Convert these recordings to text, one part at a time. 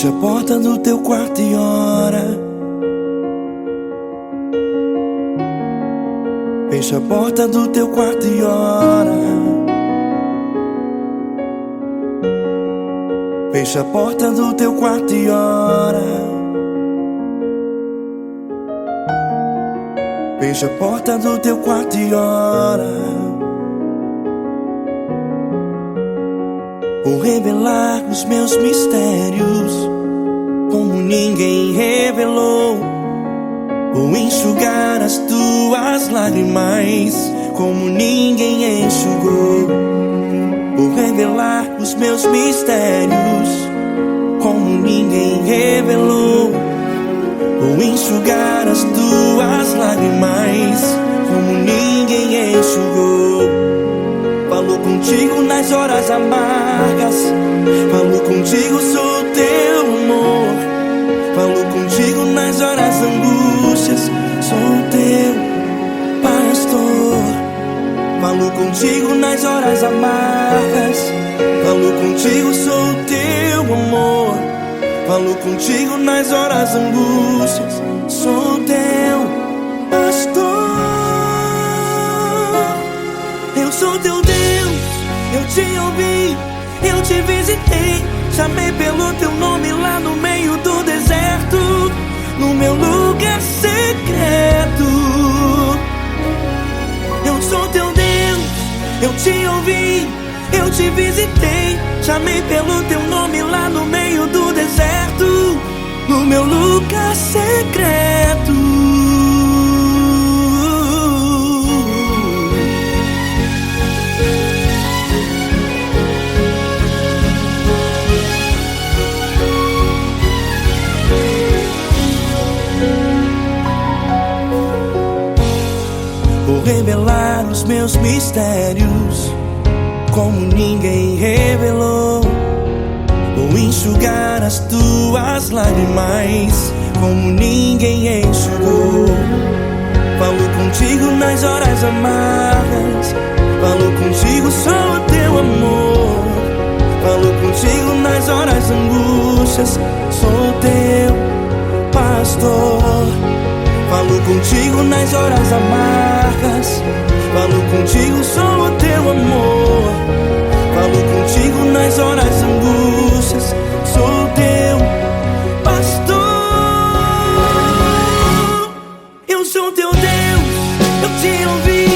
Fecha a porta do teu quarto e ora. Fecha a porta do teu quarto e ora. Fecha a porta do teu quarto e ora. Fecha a porta do teu quarto e ora. Vou revelar os meus mistérios como ninguém revelou. Vou enxugar as tuas lágrimas como ninguém enxugou. Vou revelar os meus mistérios como ninguém revelou. Vou enxugar as tuas lágrimas como ninguém enxugou. Falo contigo nas horas amargas, falo contigo, sou teu amor. Falo contigo nas horas angústias, sou teu pastor. Falo contigo nas horas amargas, falo contigo, sou teu amor. Falo contigo nas horas angústias, sou teu pastor. Eu sou teu Deus, eu te ouvi, eu te visitei. Chamei pelo teu nome lá no meio do deserto, no meu lugar secreto. Eu sou teu Deus, eu te ouvi, eu te visitei. Chamei pelo teu nome lá no meio do deserto, no meu lugar secreto. Vou revelar os meus mistérios como ninguém revelou. Vou enxugar as tuas lágrimas como ninguém enxugou. Falo contigo nas horas amargas, falo contigo, sou teu amor. Falo contigo nas horas angústias, sou teu pastor. Falo contigo nas horas amargas, falo contigo, sou o teu amor. Falo contigo nas horas angústias, sou teu pastor. Eu sou teu Deus, eu te ouvi,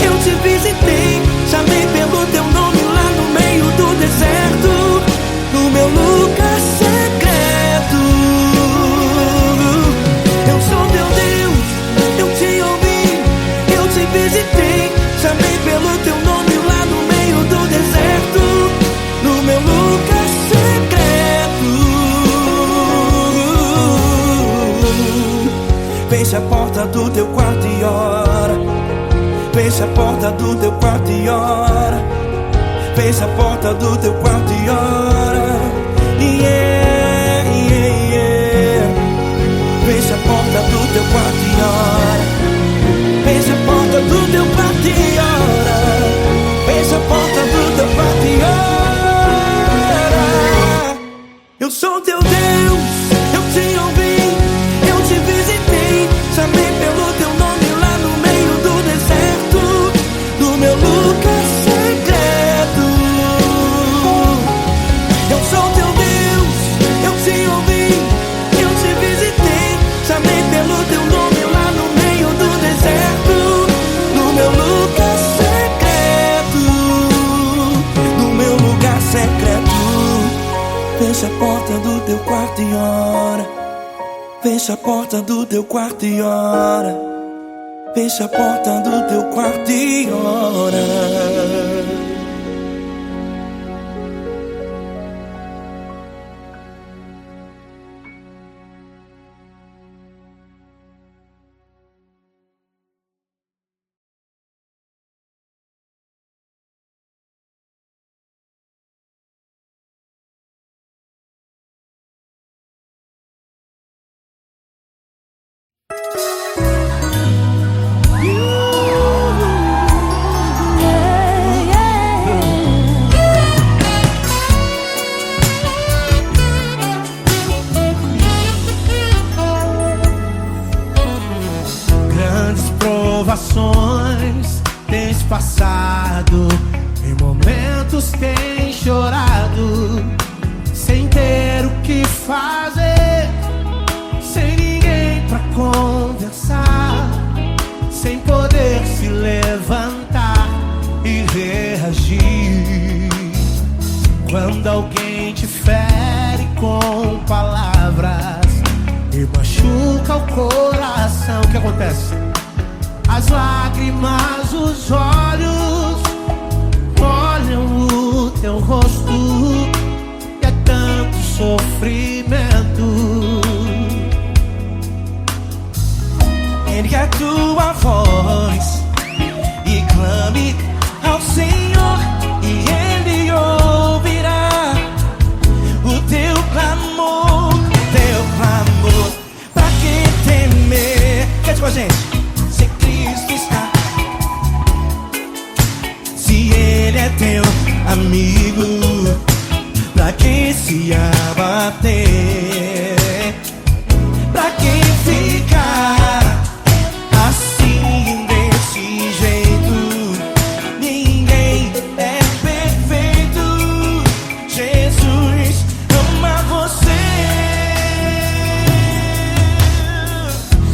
eu te visitei. Chamei pelo teu nome lá no meio do deserto, no meu lugar secreto. Eu sou teu Deus, eu te ouvi, eu te visitei. Chamei pelo teu nome lá no meio do deserto, no meu lugar secreto. Fecha a porta do teu quarto e ora. Fecha a porta do teu quarto e ora. Fecha a porta do teu quarto e ora. Yeah, yeah, yeah. Fecha a porta do teu quarto e ora. Fecha a porta do teu quarto e ora. Fecha a porta do teu quarto e ora. Eu sou teu Deus, eu te ouvi, eu te visitei. Chamei pelo teu nome lá no meio do deserto, no meu lugar secreto. Eu sou teu Deus, eu te ouvi, eu te visitei. Chamei pelo teu nome lá no meio do deserto, no meu lugar secreto, no meu lugar secreto. Fecha a porta do teu quarto e ora. Fecha a porta do teu quarto e ora. Fecha a porta do teu quarto e ora. passado, em momentos tem chorado, sem ter o que fazer, sem ninguém pra conversar, sem poder se levantar e reagir. Quando alguém te fere com palavras e machuca o coração, o que acontece? As lágrimas, os olhos olham o teu rosto e é tanto sofrimento. Ergue a tua voz e clame ao Senhor e Ele ouvirá o teu clamor, Pra que temer? Cante com a gente. Se Cristo está, se Ele é teu amigo, pra que se abater? Pra que ficar assim desse jeito? Ninguém é perfeito. Jesus ama você.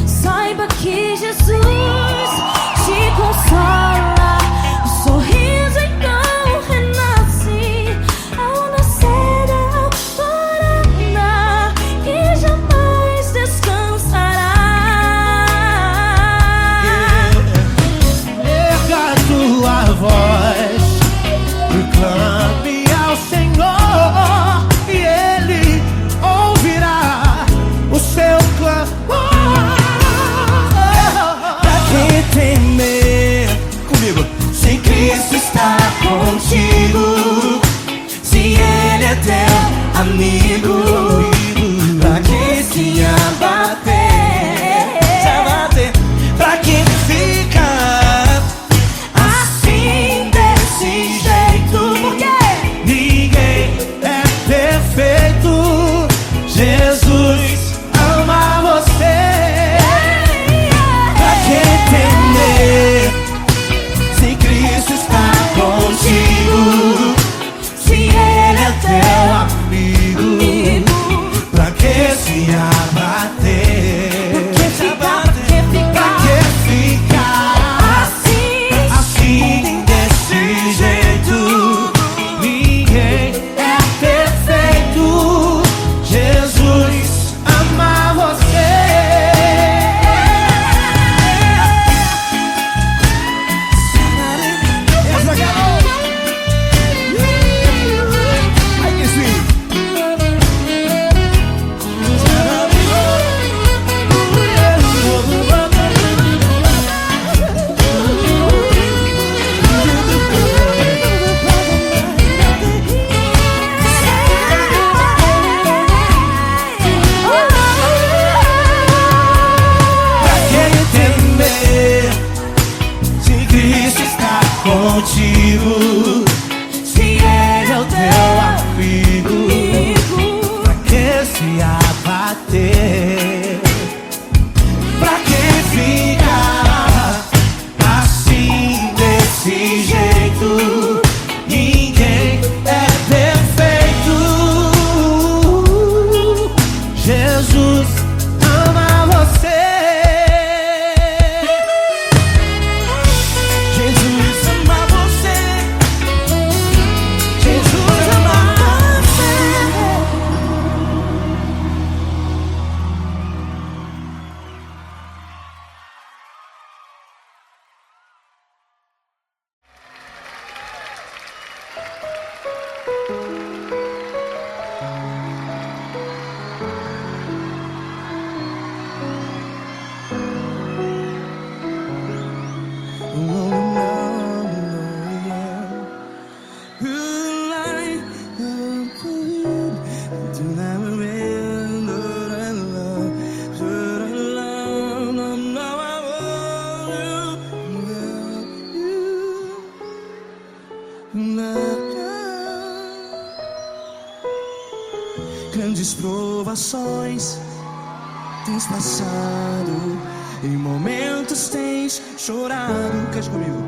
Saiba que Jesus te consola, o sorriso então renasce ao nascer da alvorada e jamais descansará. Erga a tua voz e clame ao Senhor e Ele ouvirá o seu clamor. Pra que temer? Comigo. Se Cristo está contigo, se Ele é teu amigo, pra que se abater? Pra que ficar assim desse jeito? Ninguém é perfeito. Jesus ama você. Pra que temer? Se Cristo está contigo, se Ele é teu amigo, pra que se abater? Pra que ficar assim desse jeito? Ninguém é perfeito. Jesus ama você. Ai, que sim. Pra que temer? Se Cristo está contigo, se Ele é o teu amigo, pra que se abater? Pra que ficar assim desse jeito? Ninguém é perfeito. Jesus ama você. Jesus ama você. Jesus ama você. Grandes provações tens passado, em momentos tens chorado. Cante comigo.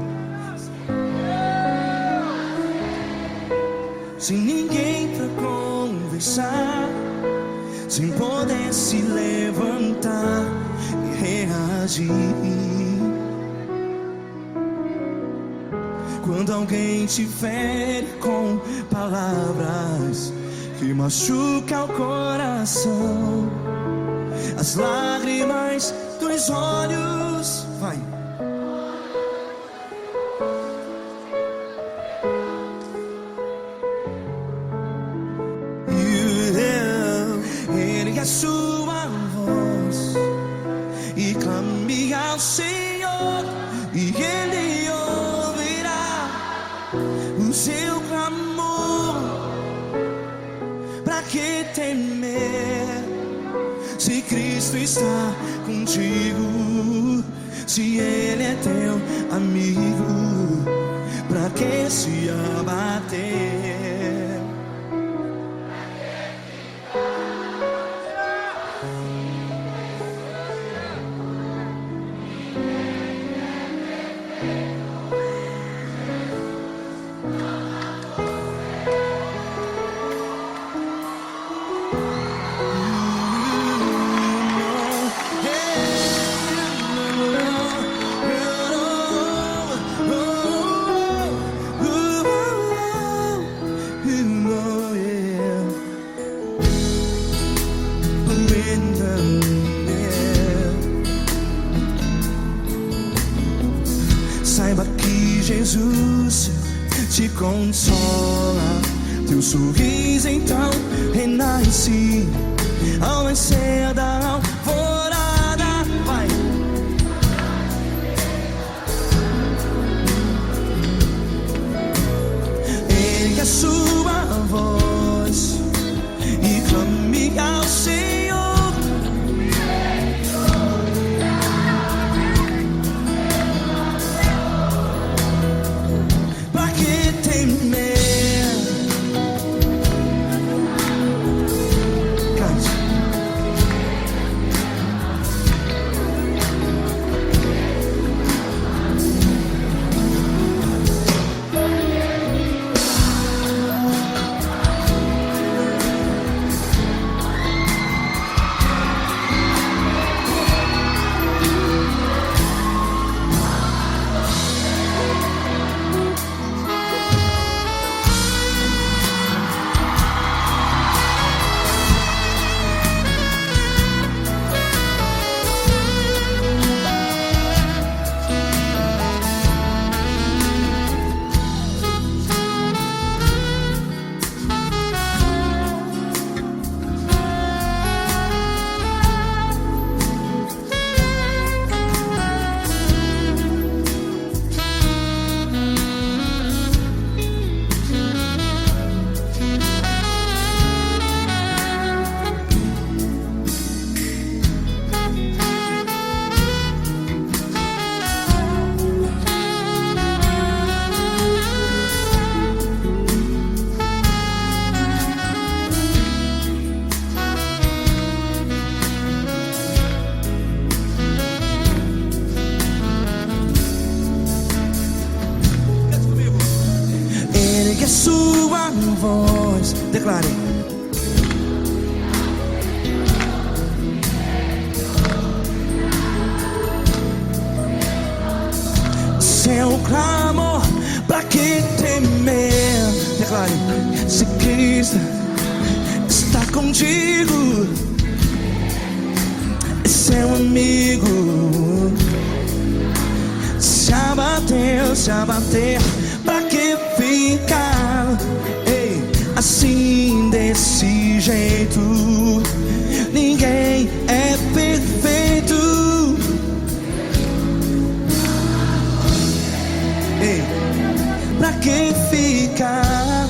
sem ninguém pra conversar, sem poder se levantar e reagir. Quando alguém te fere com palavras que machucam o coração, as lágrimas dos olhos, vai. Ergue a sua voz e clame ao Senhor, e Ele ouvirá o seu clamor. Pra que temer, se Cristo está contigo? Se Ele é teu amigo, pra que se abater? Saiba que Jesus te consola, teu sorriso então renasce ao nascer da alvorada. Vai. Ergue a sua voz e clame ao Senhor. A sua voz, declare. Seu clamor, pra que temer? Declare. Se Cristo está contigo, é seu amigo. Se abater, pra que ficar assim desse jeito? Ninguém é perfeito. Pra que ficar?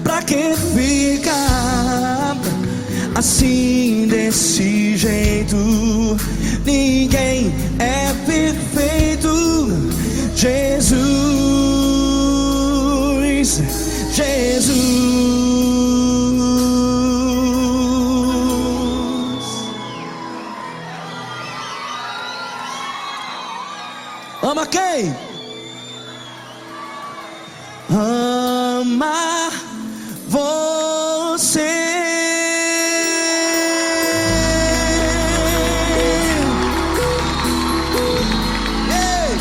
Pra que ficar assim desse jeito? Ninguém é perfeito. Jesus, Jesus. Ei! Amar você. Ei!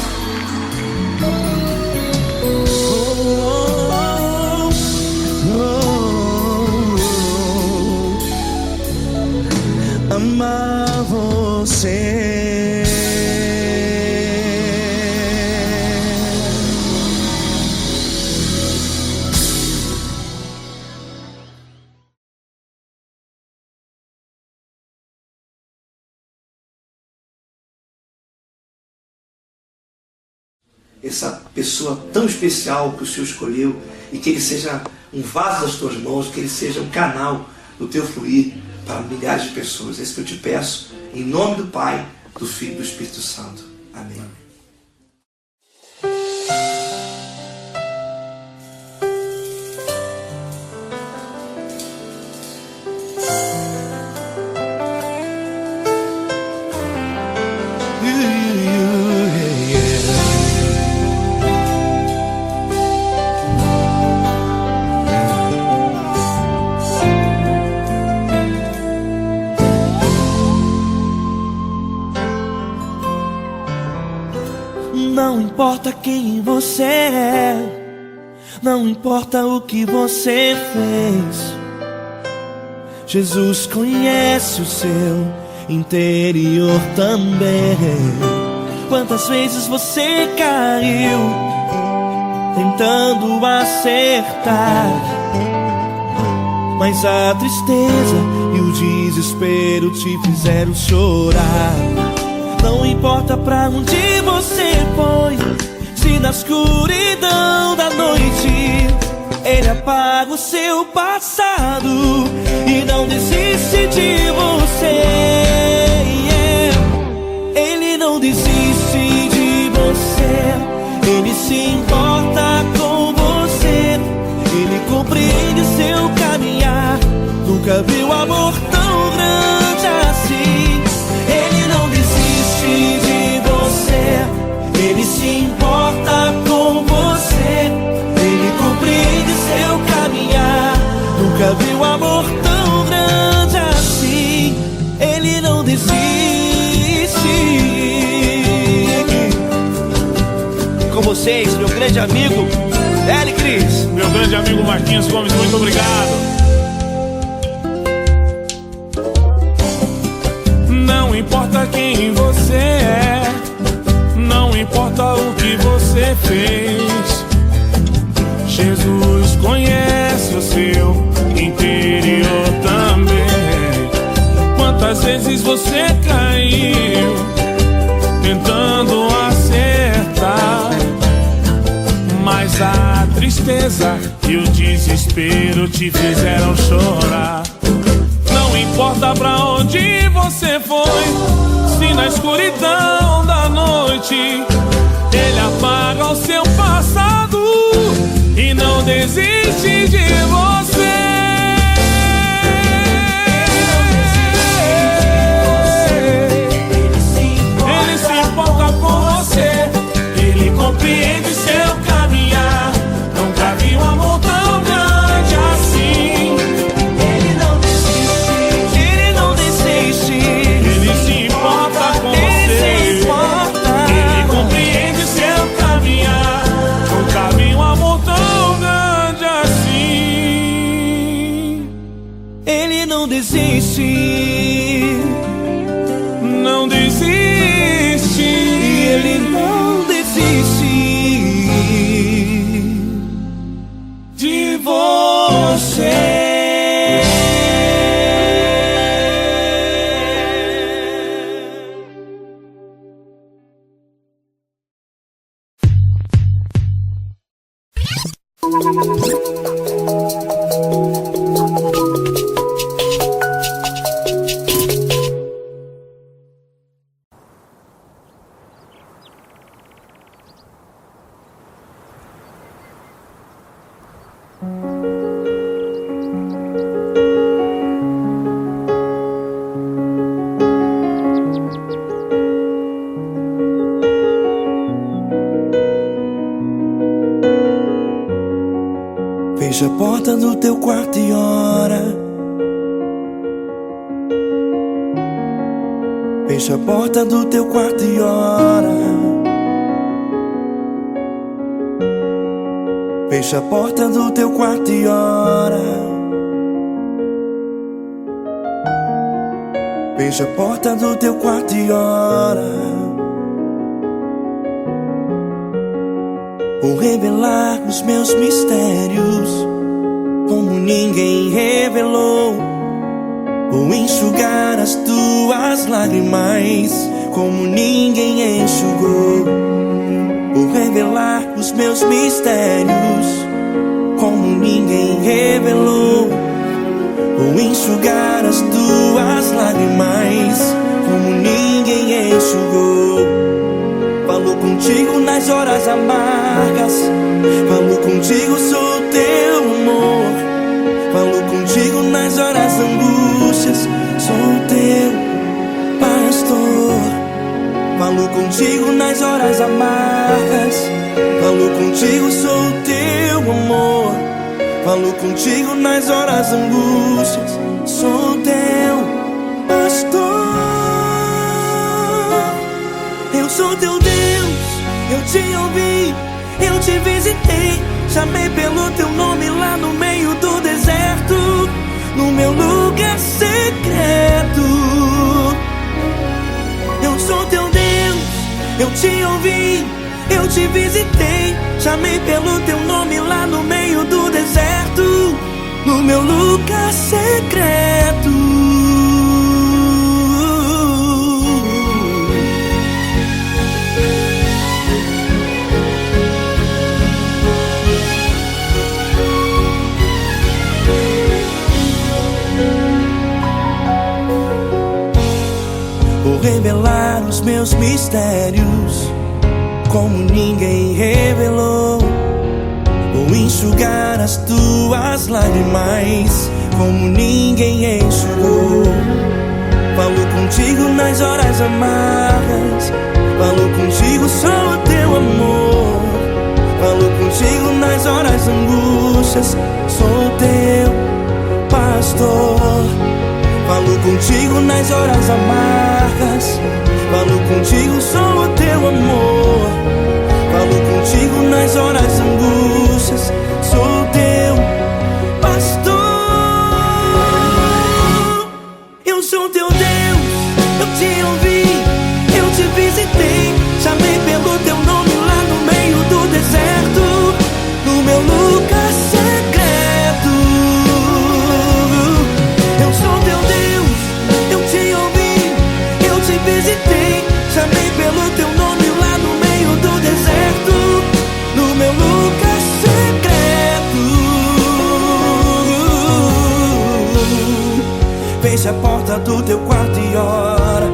Amar você. Essa pessoa tão especial que o Senhor escolheu, e que ele seja um vaso das tuas mãos, que ele seja um canal do teu fluir para milhares de pessoas. É isso que eu te peço, em nome do Pai, do Filho e do Espírito Santo. Amém. Não importa quem você é, não importa o que você fez, Jesus conhece o seu interior também. Quantas vezes você caiu tentando acertar, mas a tristeza e o desespero te fizeram chorar. Não importa pra onde você foi, se na escuridão da noite Ele apaga o seu passado e não desiste de você. Ele não desiste de você, Ele se importa com você, Ele compreende seu caminhar. Nunca viu amor tão grande assim. Ele não desiste de você, Ele se importa com você, Ele compreende seu caminhar. Nunca viu amor tão grande assim. Ele não desiste. Com vocês, meu grande amigo L. Cris. Meu grande amigo Marquinhos Gomes, muito obrigado. Não importa quem você é, não importa o que você fez, Jesus conhece o seu interior também. Quantas vezes você caiu tentando acertar, mas a tristeza e o desespero te fizeram chorar. Não importa pra onde você foi, se na escuridão da noite Ele apaga o seu passado e não desiste de você. Ele se importa com você, Ele compreende seu caminhar. Nunca vi um amor tão grande assim. Ele não desiste, Ele não desiste. Ele se importa com você, Ele compreende seu caminhar. Nunca vi um amor tão grande assim. Ele não desiste, Não desiste. Ele não desiste De você. Fecha a porta do teu quarto e ora. Fecha a porta do teu quarto e ora. Fecha a porta do teu quarto e ora. Fecha a porta do teu quarto e ora. Vou revelar os meus mistérios como ninguém revelou. Vou enxugar as tuas lágrimas como ninguém enxugou. Vou revelar os meus mistérios como ninguém revelou. Vou enxugar as tuas lágrimas como ninguém enxugou. Falo contigo nas horas amargas, falo contigo, sou teu amor. Falo contigo nas horas angústias, sou teu pastor. Falo contigo nas horas amargas, falo contigo, sou teu amor. Falo contigo nas horas angústias, sou teu pastor. Eu sou teu Deus, eu te ouvi, eu te visitei. Chamei pelo teu nome lá no meio do deserto, no meu lugar secreto. Eu sou teu Deus, eu te ouvi, eu te visitei. Chamei pelo teu nome lá no meio do deserto, no meu lugar secreto. Vou revelar os meus mistérios como ninguém revelou. Vou enxugar as tuas lágrimas como ninguém enxugou. Falo contigo nas horas amargas, falo contigo, sou o teu amor. Falo contigo nas horas angústias, sou teu pastor. Falo contigo nas horas amargas, falo contigo, sou o teu amor. Falo contigo nas horas angústias, sou teu pastor. Eu sou teu Deus, eu te ouvi, eu te visitei. Chamei pelo teu nome lá no meio do deserto, no meu lugar secreto. Eu sou teu Deus, eu te ouvi, eu te visitei. Chamei pelo teu nome lá no meio do deserto, no meu lugar secreto. Fecha a porta do teu quarto e ora.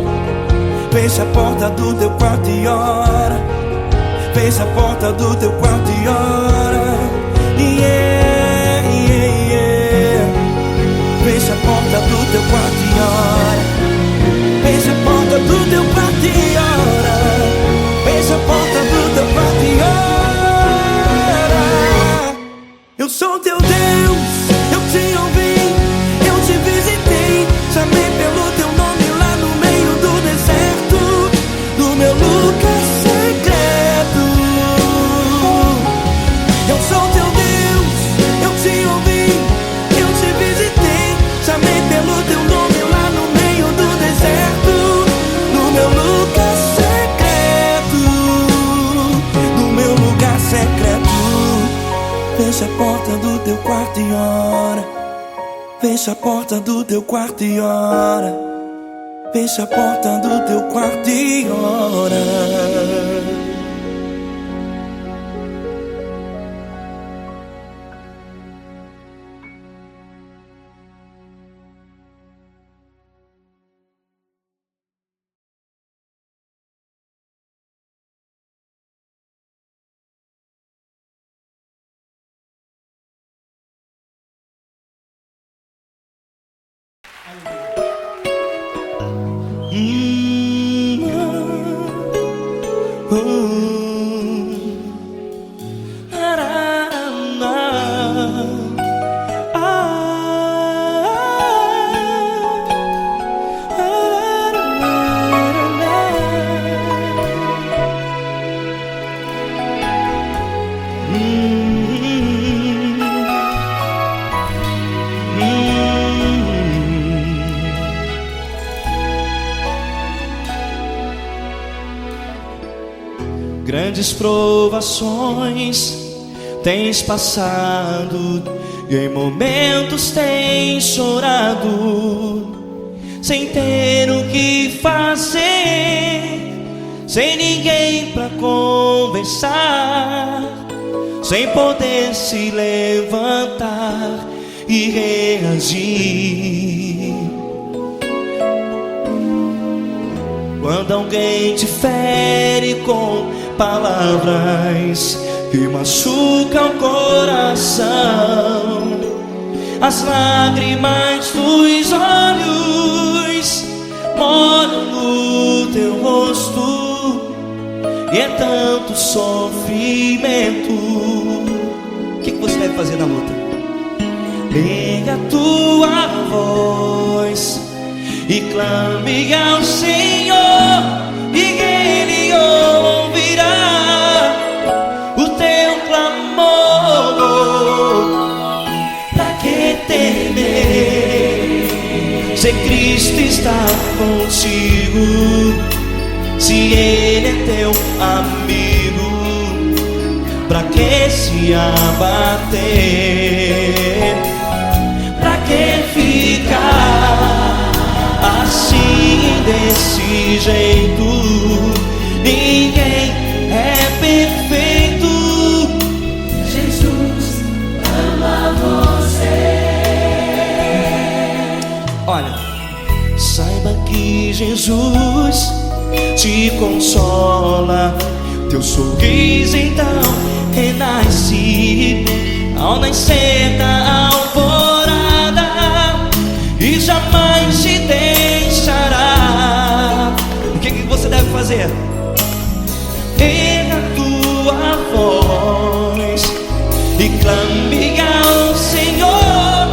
Fecha a porta do teu quarto e ora. Fecha a porta do teu quarto e ora. Yeah, yeah, yeah. Fecha a porta do teu quarto e ora. Fecha a porta do teu quarto e ora. Fecha a porta do teu quarto e ora. Eu sou teu Deus, eu te ouvi, eu te visitei. Chamei pelo teu nome lá no meio do deserto, no meu lugar secreto. Eu sou teu Deus, eu te ouvi, eu te visitei. Chamei pelo teu nome lá no meio do deserto, no meu lugar secreto, no meu lugar secreto. Fecha a porta do teu quarto e ora. Fecha a porta do teu quarto e ora. Fecha a porta do teu quarto e ora. grandes provações tens passado, e em momentos tens chorado, sem ter o que fazer, sem ninguém pra conversar, sem poder se levantar e reagir. Quando alguém te fere com palavras que machucam o coração, as lágrimas dos olhos molham no teu rosto, e é tanto sofrimento. O que você deve fazer na luta? Erga a tua voz e clame ao Senhor, e Ele ouvirá o teu clamor. Pra que temer, se Cristo está contigo, se Ele é teu amigo? Pra que se abater? Pra que ficar assim, desse jeito? Ninguém é perfeito. Jesus ama você. Olha, saiba que Jesus te consola, teu sorriso então renasce ao nascer da alvorada, e jamais te deixará. O que você deve fazer? Erga a tua voz e clame ao Senhor,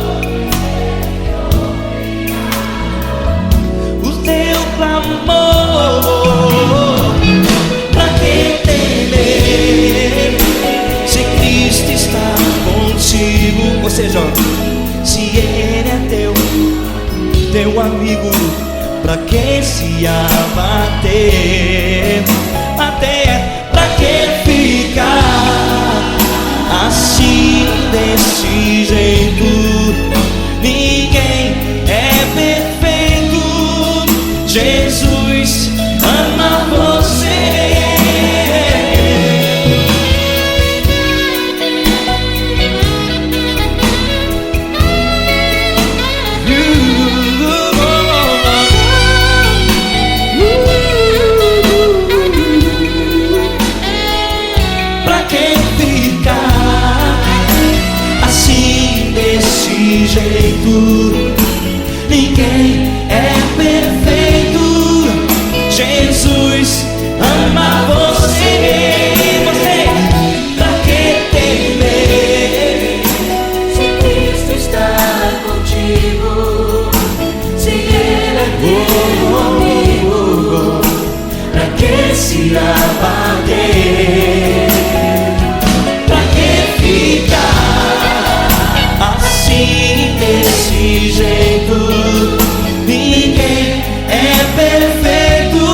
o teu clamor. Pra que temer, se Cristo está contigo? Ou seja, se Ele é teu amigo, pra que se abater? Até pra que ficar assim, desse jeito? Ninguém é perfeito. Jesus ama você. Jeito, ninguém é perfeito. Jesus ama você. Pra que temer, Se Cristo está contigo, se Ele é teu amigo, pra que se abater? Pra que ficar assim, desse jeito? Ninguém é perfeito.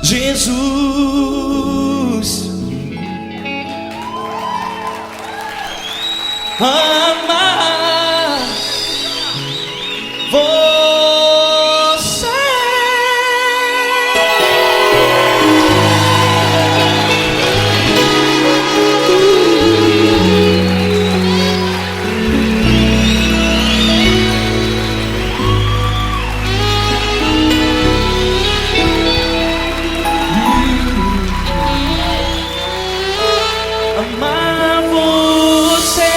Jesus ama você. Amar você.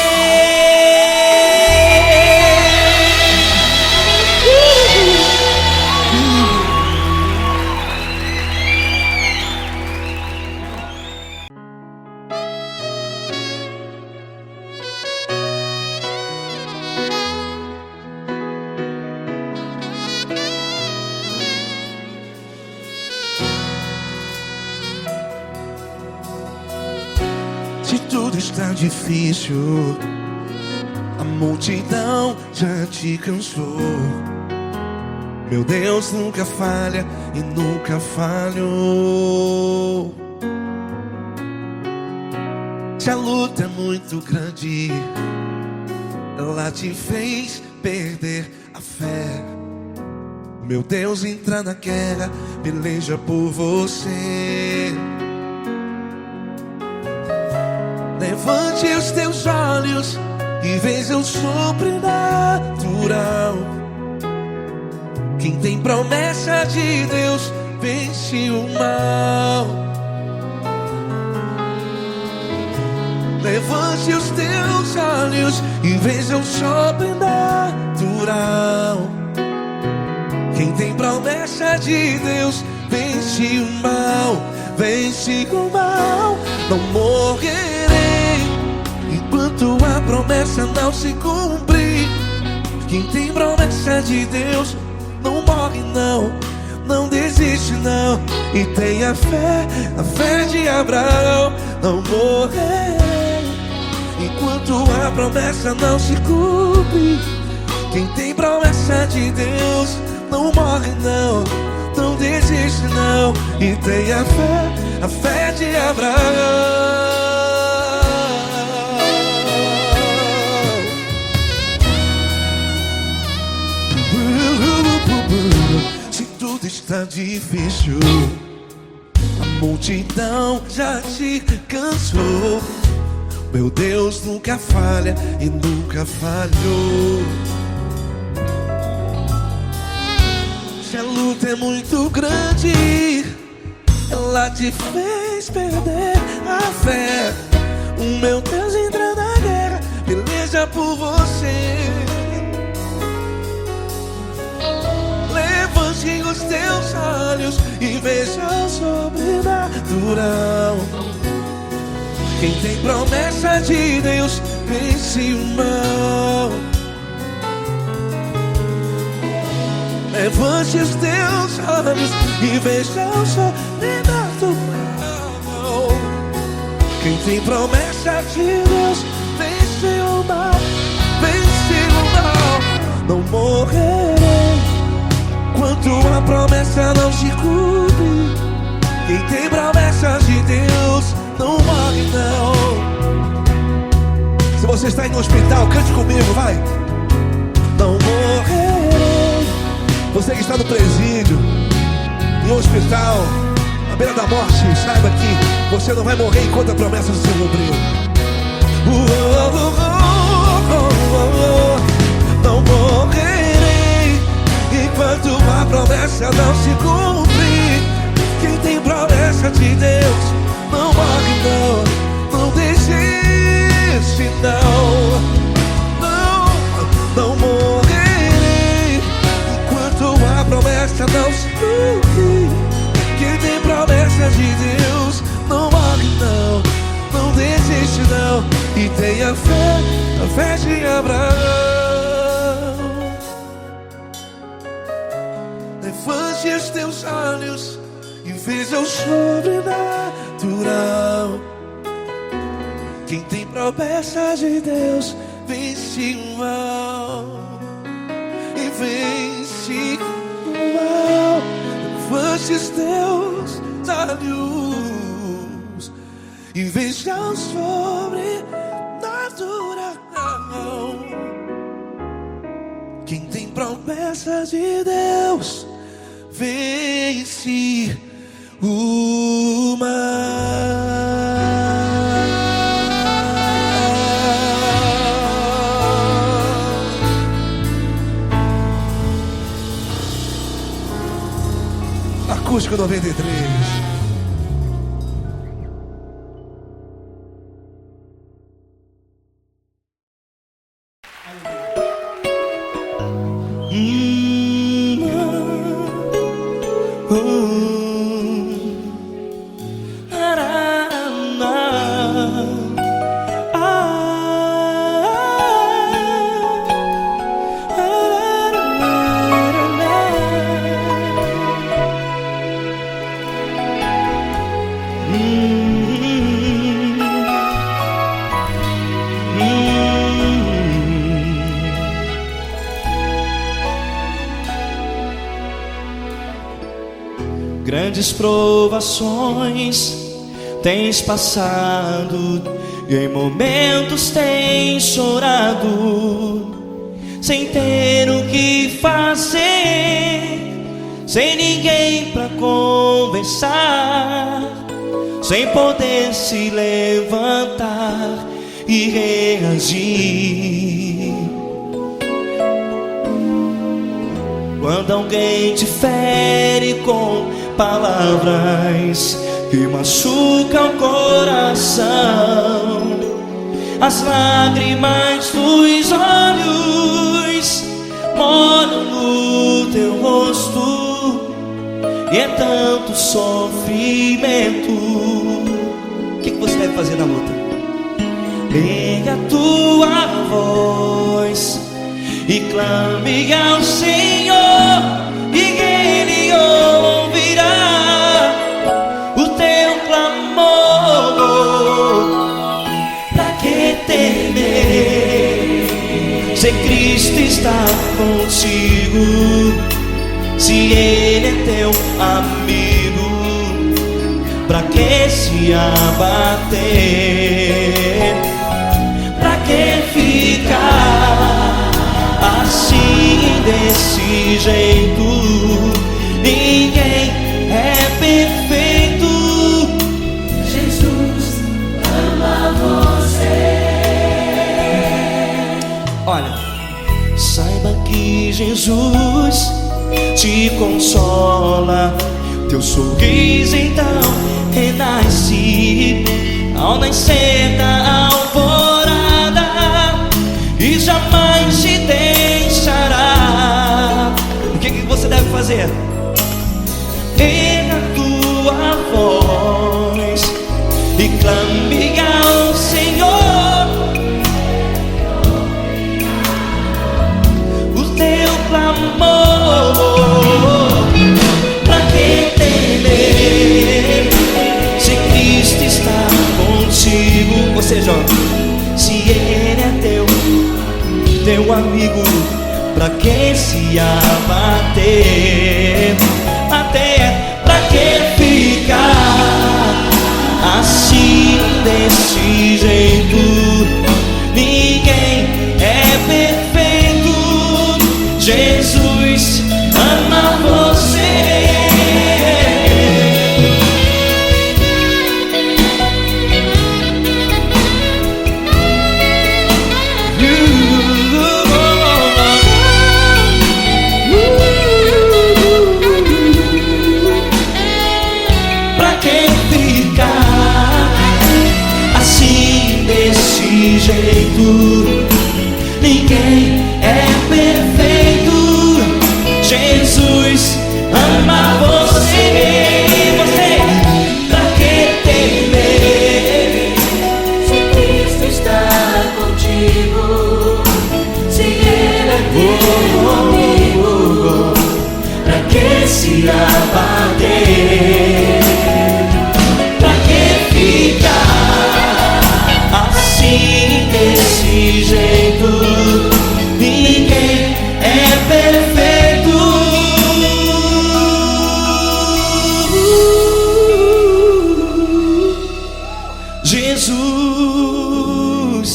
Se tudo está difícil, a multidão já te cansou. Meu Deus nunca falha e nunca falhou. Se a luta é muito grande, ela te fez perder a fé. Meu Deus entra na guerra, peleja por você. Levante os teus olhos e veja o sobrenatural. Quem tem promessa de Deus vence o mal. Levante os teus olhos e veja o sobrenatural. Quem tem promessa de Deus vence o mal. Vence o mal. Não morrerei enquanto a promessa não se cumprir. Quem tem promessa de Deus não morre não, não desiste não. E tenha a fé de Abraão. Não morrerei enquanto a promessa não se cumpre. Quem tem promessa de Deus não morre não, não desiste não. E tenha a fé de Abraão. Se tudo está difícil, a multidão já te cansou. Meu Deus nunca falha e nunca falhou. Se a luta é muito grande, ela te fez perder a fé. O meu Deus entra na guerra, peleja por você. Levante os teus olhos e veja o sobrenatural. Quem tem promessa de Deus vence o mal. Levante os teus olhos e veja o sobrenatural. Quem tem promessa de Deus vence o mal. Vence o mal. Não morrerei enquanto a promessa não se cumpre. Quem tem promessa de Deus não morre não. Se você está em um hospital, cante comigo, vai. Não morrerei. Você que está no presídio, em um hospital, à beira da morte, saiba que você não vai morrer enquanto a promessa não se cumprir. Não morrerei enquanto a promessa não se cumprir. Quem tem promessa de Deus não morre não, não desiste não. Não morrerei enquanto a promessa não se cumprir. Quem tem promessa de Deus não morre não, não desiste não. E tenha a fé de Abraão. Levante os teus olhos e veja o sobrenatural. Quem tem promessa de Deus vence o mal. E vence o mal. Levante os teus olhos e veja o sobrenatural. Quem tem promessa de Deus vence o mal. Acústico 93. grandes provações tens passado, e em momentos tens chorado, sem ter o que fazer, sem ninguém pra conversar, sem poder se levantar e reagir. Quando alguém te fere com palavras que machucam o coração, as lágrimas dos olhos molham no teu rosto, e é tanto sofrimento. O que você deve fazer na luta? Erga a tua voz e clame ao Senhor, e Ele ouvirá o teu clamor. Pra que temer, se Cristo está contigo, se Ele é teu amigo? Pra que se abater? Pra que ficar assim, desse jeito? Ninguém é perfeito. Jesus ama você. Olha, saiba que Jesus te consola, teu sorriso então renasce ao nascer da alvorada, e jamais te deixará. O que você deve fazer? Erga a tua voz e clame ao Senhor, o teu clamor. Pra que temer, se Cristo está contigo? Ou seja, se Ele é teu amigo, pra que se abater? Até pra que ficar assim, desse jeito? Ninguém é perfeito. Jesus ama você. Jeito, ninguém é perfeito. Jesus ama você. Você, pra que temer, Se Cristo está contigo, se Ele é teu amigo, pra que se abater? Pra que ficar assim, desse jeito? Ninguém é perfeito. Jesus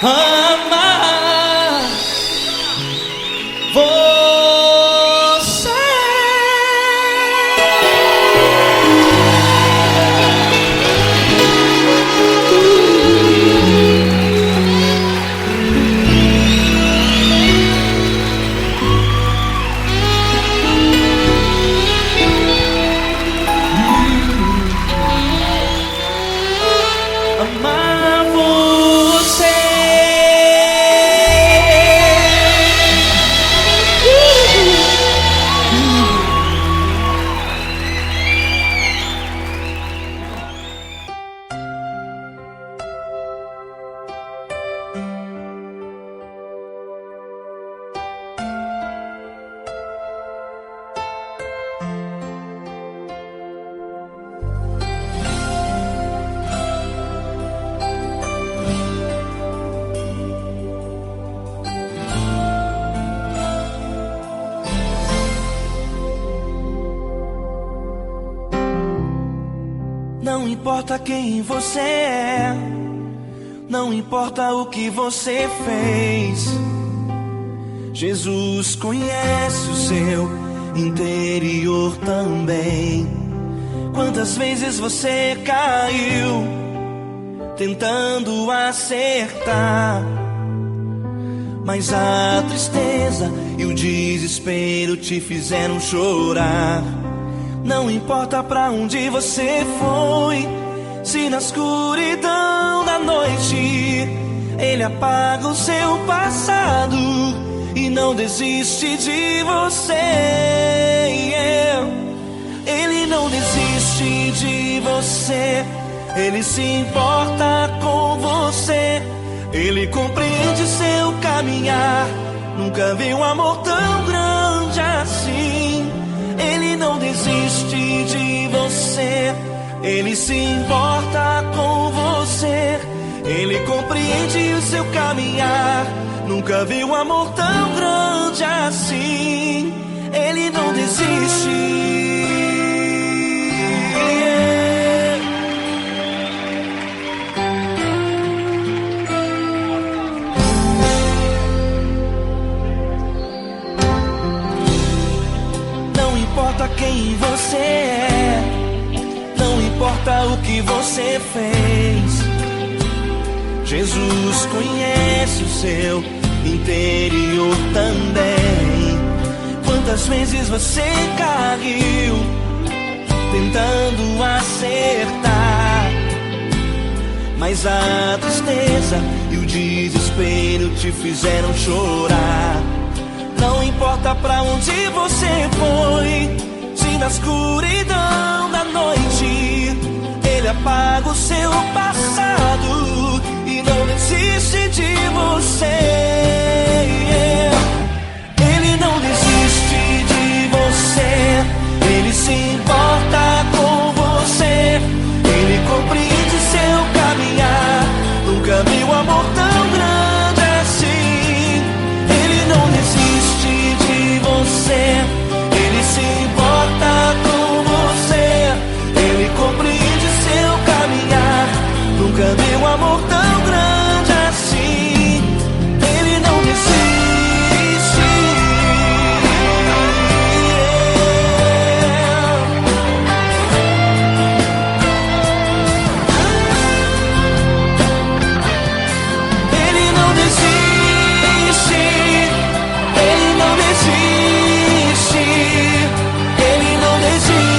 ama você. Amar você. Não importa quem você é, não importa o que você fez, Jesus conhece o seu interior também. Quantas vezes você caiu tentando acertar, mas a tristeza e o desespero te fizeram chorar. Não importa pra onde você foi, se na escuridão da noite Ele apaga o seu passado e não desiste de você. Ele não desiste de você, Ele se importa com você, Ele compreende seu caminhar. Nunca vi um amor tão grande assim. Ele não desiste de você, Ele se importa com você, Ele compreende o seu caminhar. Nunca vi um amor tão grande assim. Ele não desiste. Não importa quem você é, não importa o que você fez, Jesus conhece o seu interior também. Quantas vezes você caiu tentando acertar, mas a tristeza e o desespero te fizeram chorar. Não importa pra onde você foi, se na escuridão da noite Ele apaga o seu passado e não desiste de você. Ele não desiste de você, Ele se importa com você, Ele compreende seu caminhar. Nunca vi um amor tão grande assim. Ele não desiste de você, Ele se importa com você, Ele compreende seu caminhar. Nunca vi um amor tão grande assim. Ele não desiste. Ele não desiste. Ele não desiste. Ele não desiste.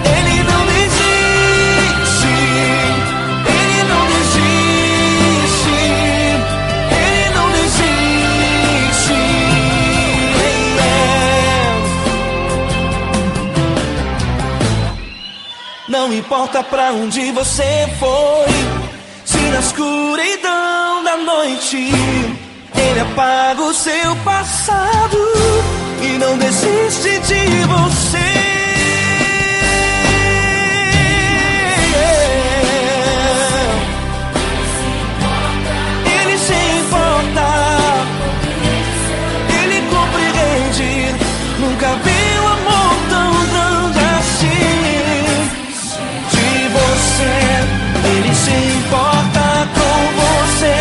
Ele não desiste. Ele não desiste. Ele não desiste. Não importa pra onde você foi, se na escuridão da noite Ele apaga o seu passado e não desiste de você. Ele se importa, Ele compreende. Nunca vi um amor tão grande assim. De você, Ele se importa com você,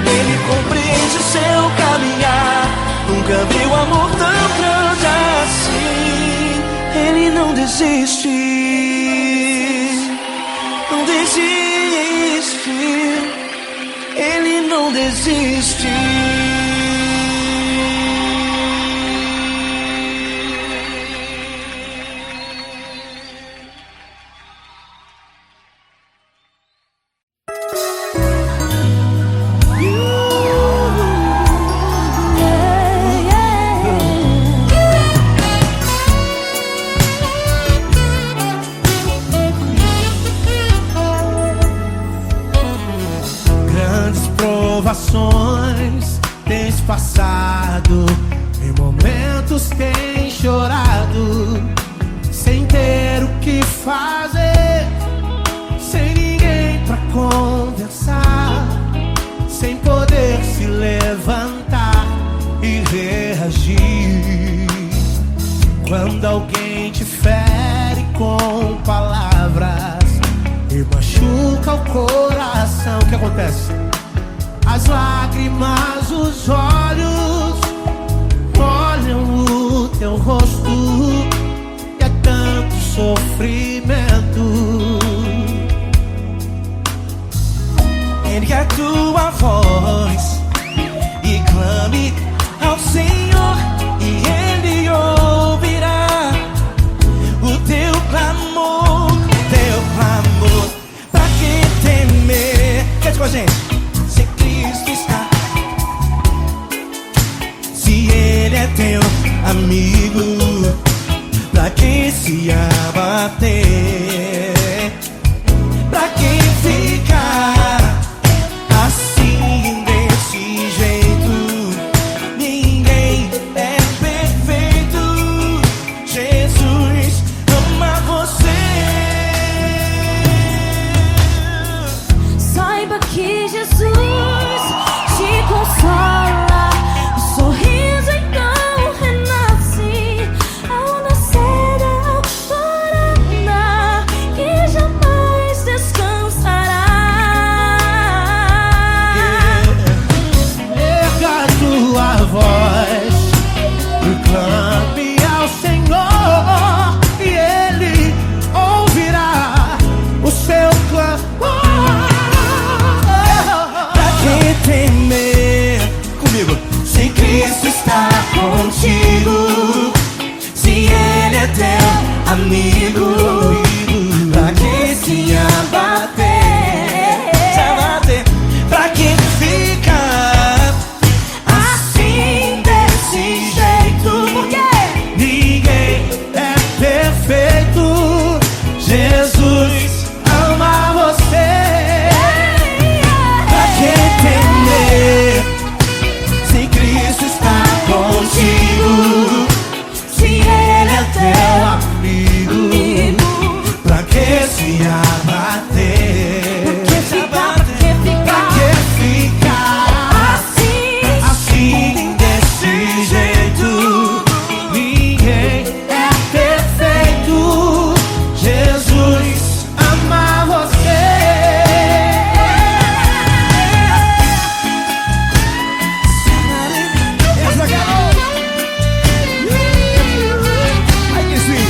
Ele compreende seu caminhar. Nunca vi um amor tão grande assim. Ele não desiste, não desiste. Ele não desiste. Grandes provações tens passado, em momentos tens chorado, sem ter o que fazer, sem ninguém pra conversar, sem poder se levantar e reagir. Quando alguém te fere com palavras e machuca o coração, o que acontece? As lágrimas, os olhos olham o teu rosto e é tanto sofrimento. Ergue a tua voz e clame ao Senhor, e Ele ouvirá o teu clamor, Pra que temer? Cante com a gente. Se Cristo está, se Ele é teu amigo, pra que se abater? Pra que ficar assim desse jeito? Ninguém é perfeito. Jesus ama você. Saiba que Jesus te consola. O sorriso então renasce ao nascer da alvorada, que jamais descansará. Erga a tua voz e clame ao Senhor, e Ele ouvirá o seu clamor. Pra que temer? Comigo. Se Cristo está contigo, se Ele é teu amigo, pra que se abater? Pra que ficar assim desse jeito? Por quê? Ninguém é perfeito. Jesus ama você. Pra que temer? Se Cristo está contigo, se Ele é teu Amigo, pra que se abater? Pra que ficar assim desse jeito? Ninguém é perfeito. Jesus ama você. Essa galera. Ai, que sim.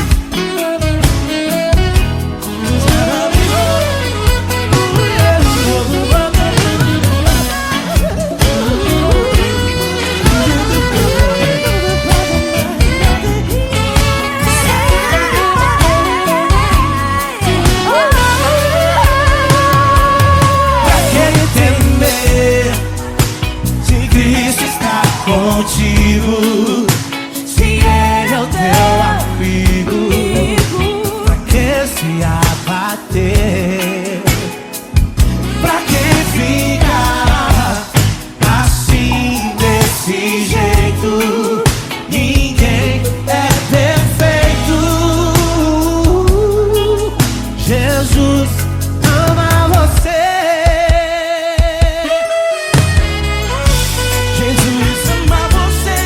Pra que temer? Se Cristo está contigo, se Ele é o teu Amigo, pra que se abater? Pra que ficar assim desse jeito? Ninguém é perfeito. Jesus ama você. Jesus ama você.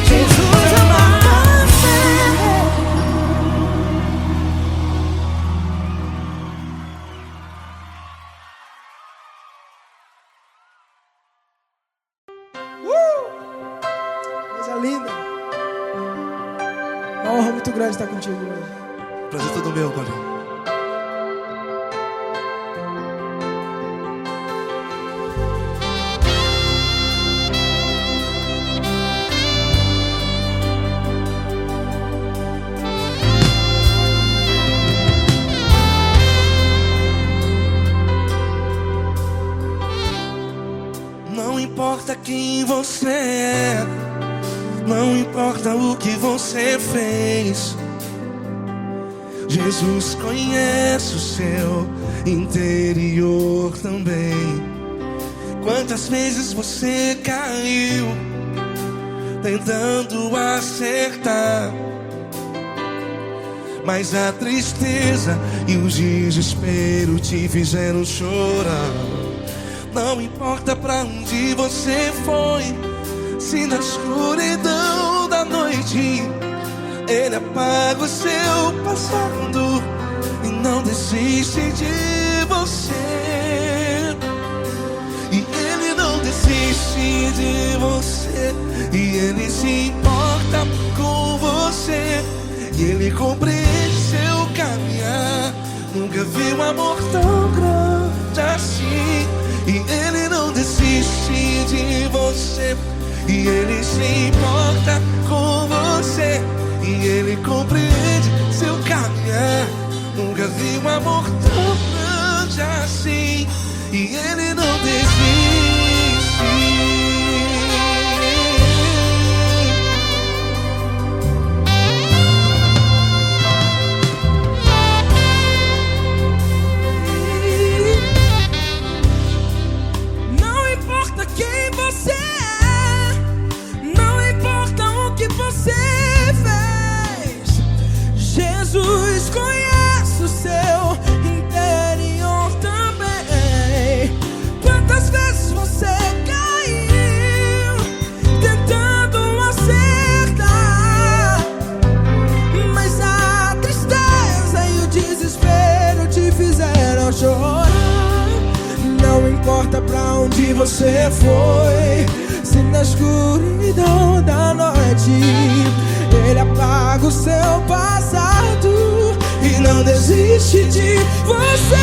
Jesus ama você. Coisa linda. Uma honra muito grande estar contigo hoje. Prazer todo meu, Paulinho. Não importa quem você é, não importa o que você fez, Jesus conhece o seu interior também. Quantas vezes você caiu tentando acertar, mas a tristeza e o desespero te fizeram chorar. Não importa pra onde você foi, se na escuridão escuridão da noite, Ele apaga o seu passado e não desiste de você. E Ele não desiste de você, e Ele se importa com você, e Ele compreende seu caminhar. Nunca vi um amor tão grande assim. E Ele não desiste de você, e Ele se importa com você, e Ele compreende seu caminhar. Nunca vi um amor tão grande assim. E Ele não desiste. Não importa quem você é, não importa o que você fez, Jesus conhece o seu interior também. Quantas vezes você caiu tentando acertar, mas a tristeza e o desespero te fizeram chorar. Não importa pra onde você foi, se na escuridão da noite Ele apaga o seu passado e não desiste de você.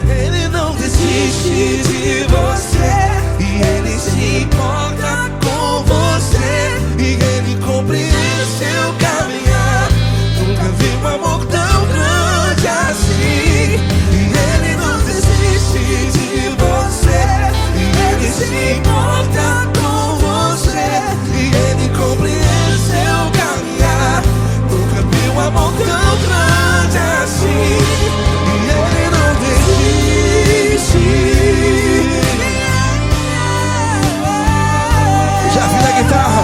Ele não desiste de você, e Ele se importa com você, e Ele compreende seu caminhar. Nunca vi um amor tão grande assim. E Ele não desiste de você, e Ele se importa com você, e Ele compreende seu caminhar. Nunca vi um amor tão grande assim. E Ele não desiste. Já vi na guitarra.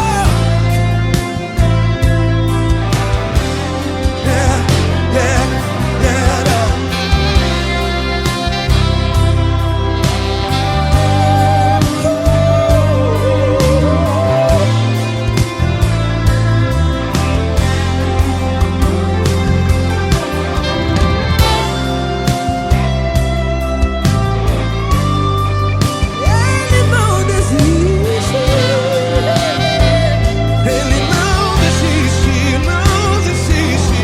Ele não desiste. Ele não desiste, não desiste.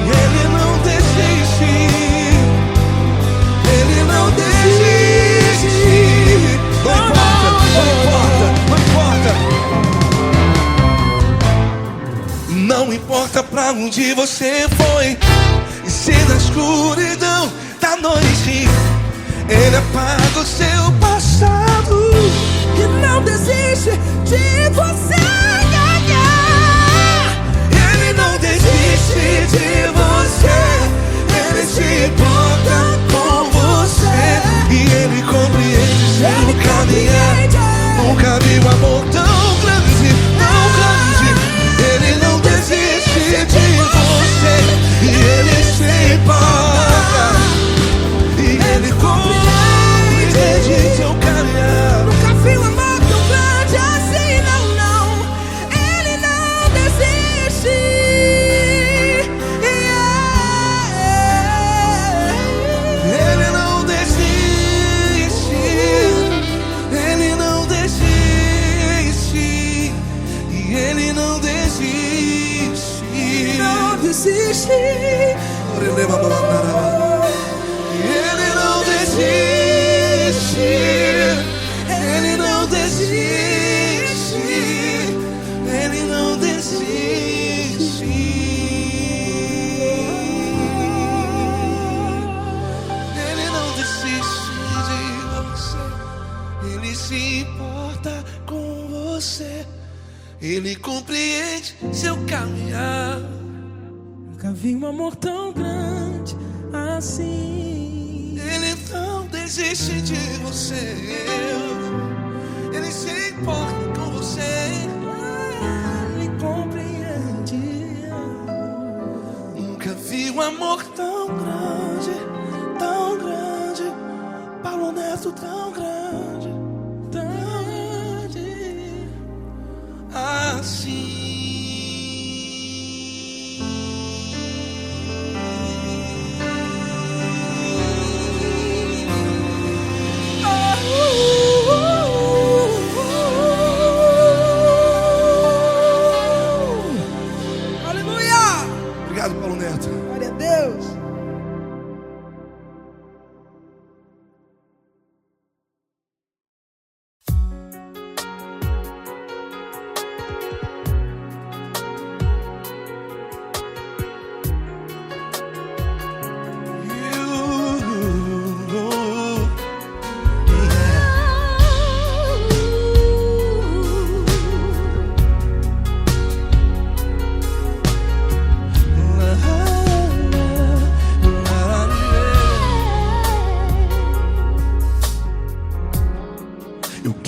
Ele não desiste. Ele não desiste. Não importa, não importa, não importa. Não importa pra onde você foi, e se na escuridão da noite Ele apaga o seu passado E não desiste de você. Ele não desiste de você, Ele se importa com você, e Ele compreende seu caminhar. Nunca vi um amor tão grande, tão grande. Ele não desiste de você, e Ele se importa, e Ele compreende seu caminhar. Nunca vi um amor tão grande assim, não, não. Ele não desiste. Ele não desiste. Ele não desiste. E Ele não desiste. Não desiste. Ele não desiste. Ele não desiste. Ele não desiste. Ele não desiste de você. Ele se importa com você. Ele compreende seu caminhar. Nunca vi um amor tão grande assim. Ele não desiste de você. Ele se importa com você. Ele compreende. Nunca vi um amor tão grande, tão grande. Paulo Neto tão grande.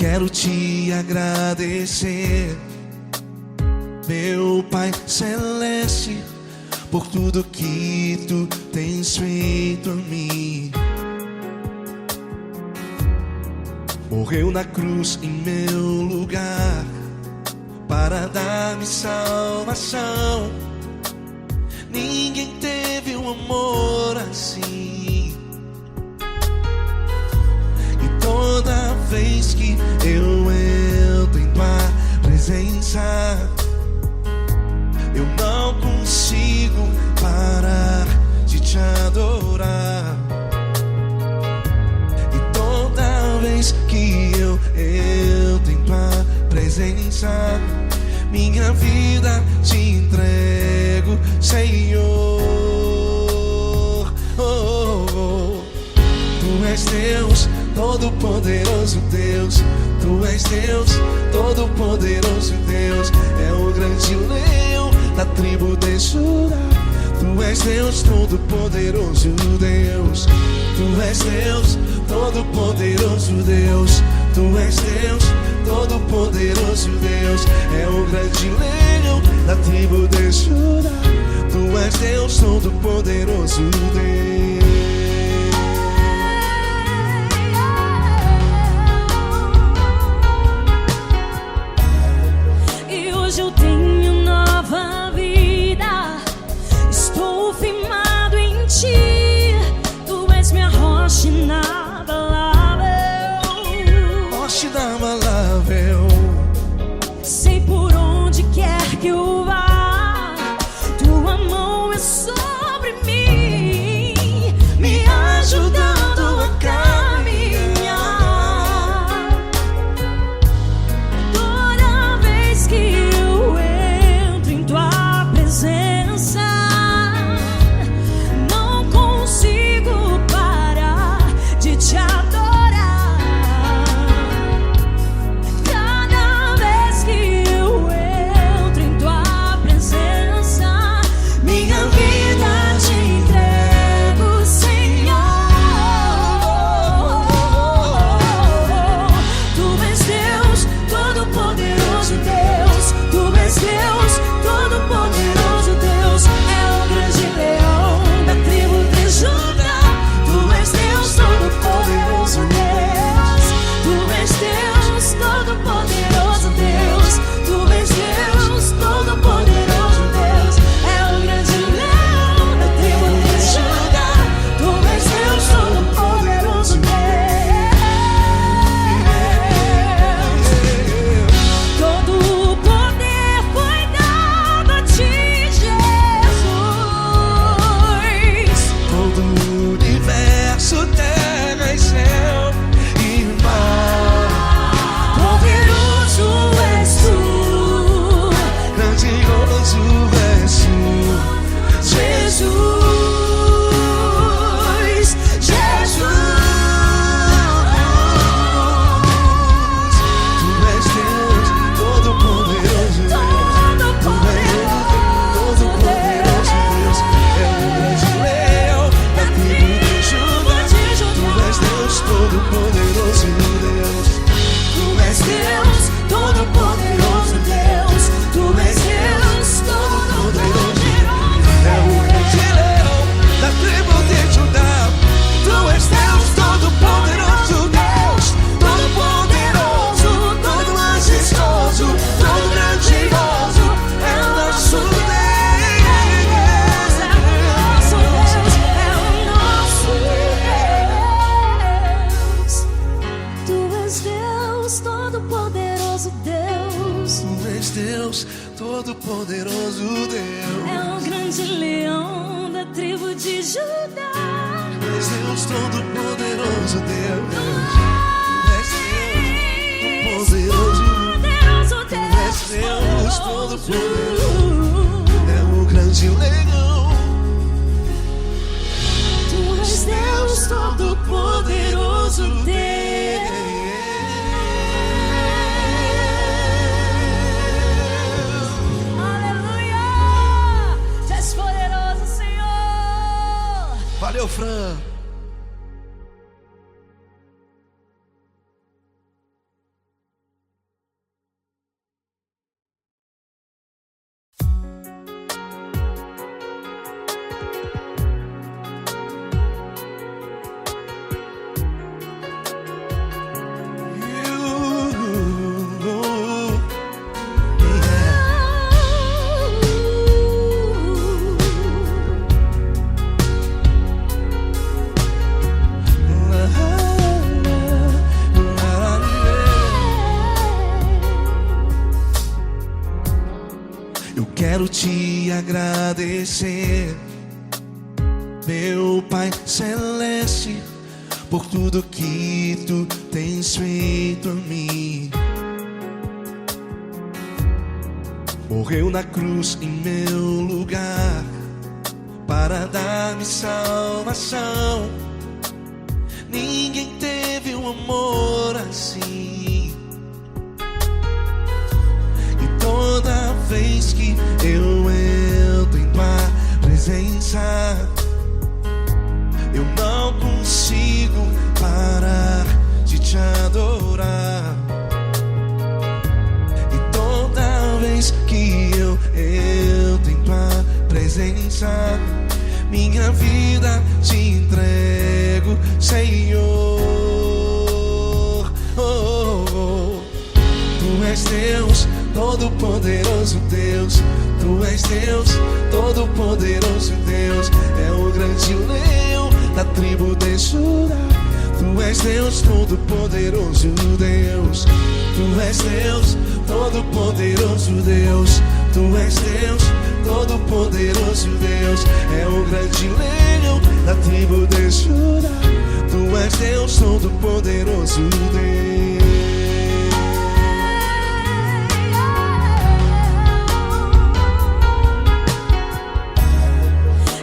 quero te agradecer, meu Pai Celeste, por tudo que tu tens feito a mim. Morreu na cruz em meu lugar para dar-me salvação. Ninguém teve um amor assim. E toda vez que eu entro em tua presença, eu não consigo parar de te adorar. E toda vez que eu entro em tua presença, minha vida te entrego, Senhor. Oh, oh, oh. Tu és Deus, Todo-Poderoso Deus. Tu és Deus, Todo-Poderoso Deus. É o grande leão da tribo de Judá. Tu és Deus, Todo-Poderoso Deus. Tu és Deus, Todo-Poderoso Deus. Tu és Deus, Todo-Poderoso Deus. É o grande leão da tribo de Judá. Tu és Deus, Todo-Poderoso Deus. E hoje eu tenho nova vida, estou firmado em ti. Tu és minha rocha inabalável, Rocha inabalável. sei por onde quer que eu vá, tua mão é sobre mim, me ajudando a caminhar. Toda vez que eu entro em tua presença, não consigo parar de te adorar. Cada vez que eu entro em tua presença, minha vida te entrego, Senhor. Tu és Deus, Todo-Poderoso Deus. Tu és Deus, Todo-Poderoso Deus. É o grande leão da tribo de Judá. Tu és Deus, Todo-Poderoso Deus. Tu és Deus, Todo-Poderoso Deus. Tu és Deus, Todo-Poderoso Deus. É o grande leão da tribo de Judá. Tu és Deus, Todo-Poderoso Deus. Todo o poder foi dado a ti, Jesus. Todo o universo, terra e céu e mar. Poderoso és tu, Grandioso és tu, Jesus. Jesus. Tu és Deus, Todo-Poderoso Deus. Tu és Deus, Todo-Poderoso Deus. É o grande leão da tribo de Judá. Tu és Deus, Todo-Poderoso Deus. Tu és Deus, Todo-Poderoso Deus. Tu és Deus, Todo-Poderoso. É o grande leão da tribo de Judá. Tu és Deus, Todo-Poderoso Deus. Todo-Poderoso, todo majestoso, todo grandioso. É o nosso Deus. Nosso Deus é o nosso Deus. Tu és Deus, Todo-Poderoso Deus. Tu és Deus, Todo-Poderoso Deus. É o grande leão da tribo de Judá. Tu és Deus, Todo-Poderoso Deus. Tu és Deus, Todo-Poderoso. Poderoso Tu és Deus, Deus. Todo-Poderoso. É o grande leão. Tu és Deus, Todo-Poderoso Deus. Aleluia! Tu és poderoso, Senhor. Valeu, Fran. quero te agradecer, meu Pai Celeste, por tudo que tu tens feito a mim. Morreu na cruz em meu lugar para dar-me salvação. Ninguém teve um amor assim. E toda vez que eu entro em tua presença, eu não consigo parar de te adorar. E toda vez que eu entro em tua presença, minha vida te entrego, Senhor. Oh, oh, oh. Tu és Deus, todo-poderoso Deus. Tu és Deus, todo-poderoso Deus. É o grande leão da tribo de Judá. Tu és Deus, todo-poderoso Deus. Tu és Deus, todo-poderoso Deus. Tu és Deus, todo-poderoso Deus. É o grande leão da tribo de Judá. Tu és Deus, todo-poderoso Deus.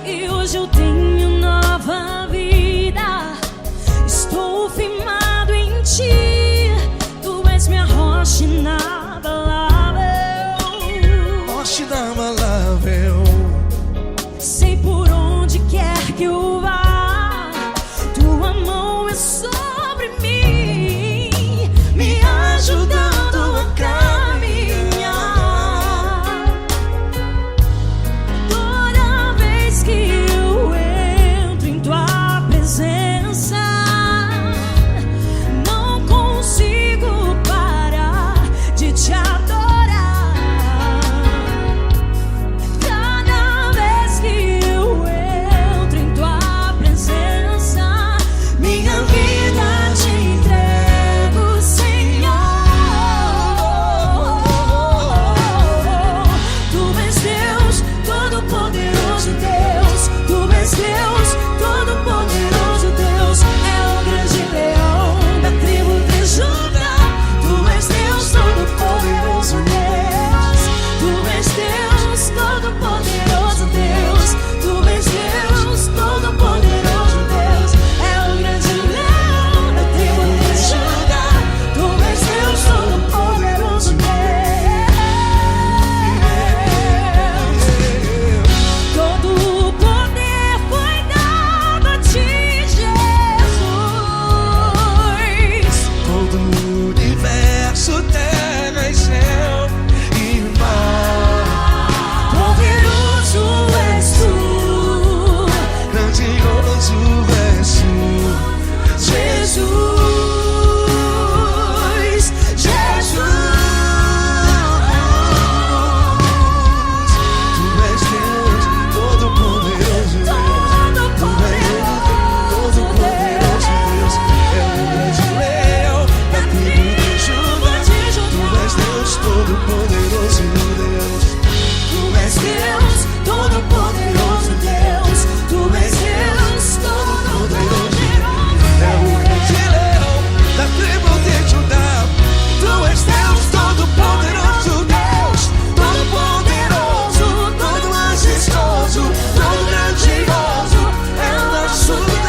E hoje eu tenho nova vida, estou firmado em ti. Tu és minha rocha inabalável, Rocha inabalável. sei por onde quer que eu vá, tua mão é sobre mim, me ajudando a caminhar. Toda vez que eu entro em tua presença, não consigo parar de te adorar. Cada vez que eu entro em tua presença, minha vida te entrego, Senhor. Tu és Deus, todo-poderoso Deus. Tu és Deus, todo-poderoso Deus. É o grande leão da tribo de Judá. Tu és Deus, todo-poderoso Deus. Tu és Deus, todo-poderoso Deus. Tu és Deus, todo-poderoso Deus. É o grande leão da tribo de Judá. Tu és Deus, todo-poderoso Deus. Todo o poder foi dado a ti, Jesus. Todo o universo, terra e céu e mar. Poderoso és tu, Grandioso és tu, Jesus. Jesus. Tu és Deus, todo-poderoso Deus. Tu és Deus, todo-poderoso Deus. É o grande leão da tribo de Judá. Tu és Deus, todo-poderoso Deus. Tu és Deus, todo-poderoso Deus. Tu és Deus, todo-poderoso. É o grande leão da tribo de Judá. Tu és Deus, todo-poderoso Deus. Todo-poderoso, todo majestoso, todo grandioso. É o nosso Deus.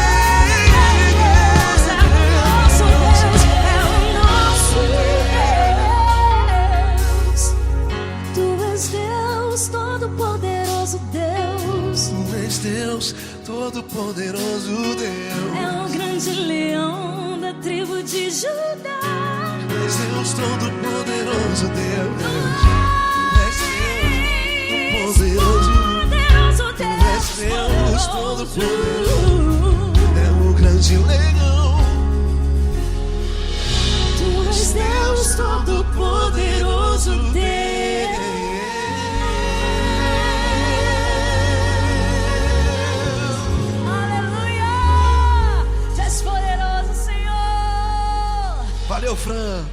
Nosso Deus é o nosso Deus. Tu és Deus, todo-poderoso Deus. Tu és Deus, todo-poderoso Deus. É o grande leão da tribo de Judá. Tu és Deus, todo-poderoso Deus. Tu és Deus, todo-poderoso. Poderoso Tu és Deus, Deus, todo-poderoso. É o grande leão. Tu és Deus, todo-poderoso Deus. Aleluia! Tu és poderoso, Senhor. Valeu, Fran.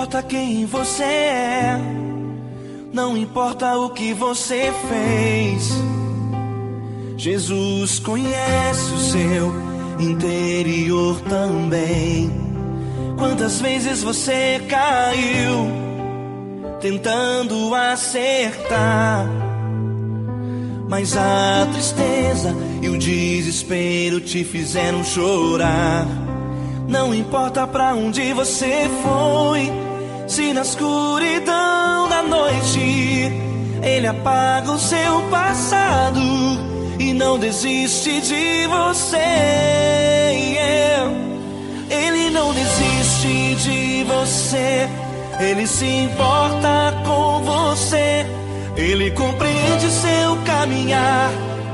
importa quem você é, não importa o que você fez. Jesus conhece o seu interior também. Quantas vezes você caiu tentando acertar, mas a tristeza e o desespero te fizeram chorar. Não importa pra onde você foi, se na escuridão da noite Ele apaga o seu passado e não desiste de você. Ele não desiste de você, Ele se importa com você. Ele compreende seu caminhar,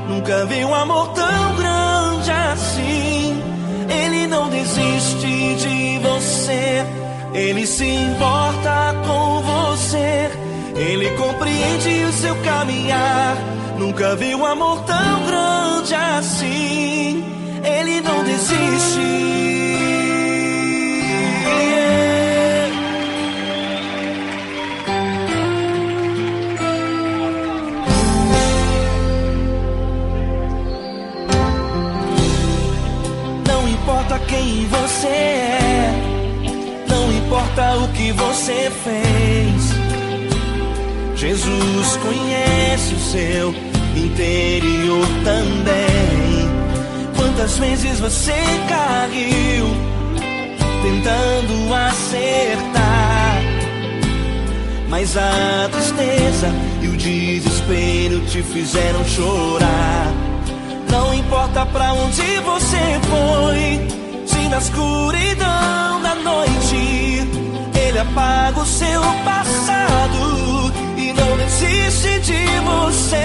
nunca vi um amor tão grande assim. Ele não desiste de você, Ele se importa com você. Ele compreende o seu caminhar, nunca vi um amor tão grande assim. Ele não desiste. Não importa quem você é, não importa o que você fez. Jesus conhece o seu interior também. Quantas vezes você caiu tentando acertar, mas a tristeza e o desespero te fizeram chorar. Não importa pra onde você foi, se na escuridão da noite Ele apaga o seu passado e não desiste de você.